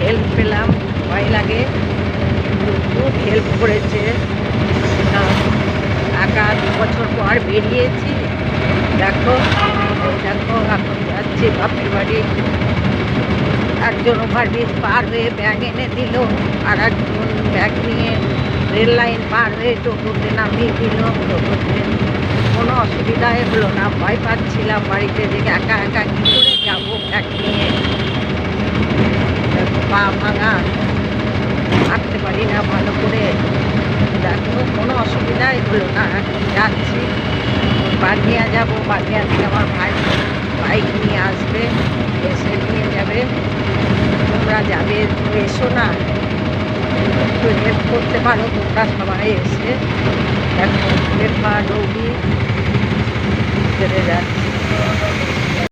Help পেলাম, ভয় লাগে, খুব হেল্প করেছে। টাকা 2 বছর পর বেরিয়েছি, দেখো দেখো এখন যাচ্ছি বাপের বাড়ি। একজন ওভারব্রিজ পার হয়ে ব্যাগ এনে দিল, আর একজন ব্যাগ নিয়ে রেল লাইন পার হয়ে টোটোতে নামিয়ে দিল। টোটোতে কোনো অসুবিধাই হলো না। ভয় পাচ্ছিলাম বাড়িতে যে একা একা কী করে যাবো ব্যাগ নিয়ে, পা ভাঙা, হাঁটতে পারি না ভালো করে। দেখো কোনো অসুবিধাই হলো না। এখন যাচ্ছি বানিয়া যাব, বানিয়া থেকে আমার ভাই বাইক নিয়ে আসবে, এসে নিয়ে যাবে। তোমরা যাবে, একটু এসো না, একটু হেল্প করতে পারো তোমরা সবাই এসে। দেখো রেখা ডৌবি চলে যাচ্ছি।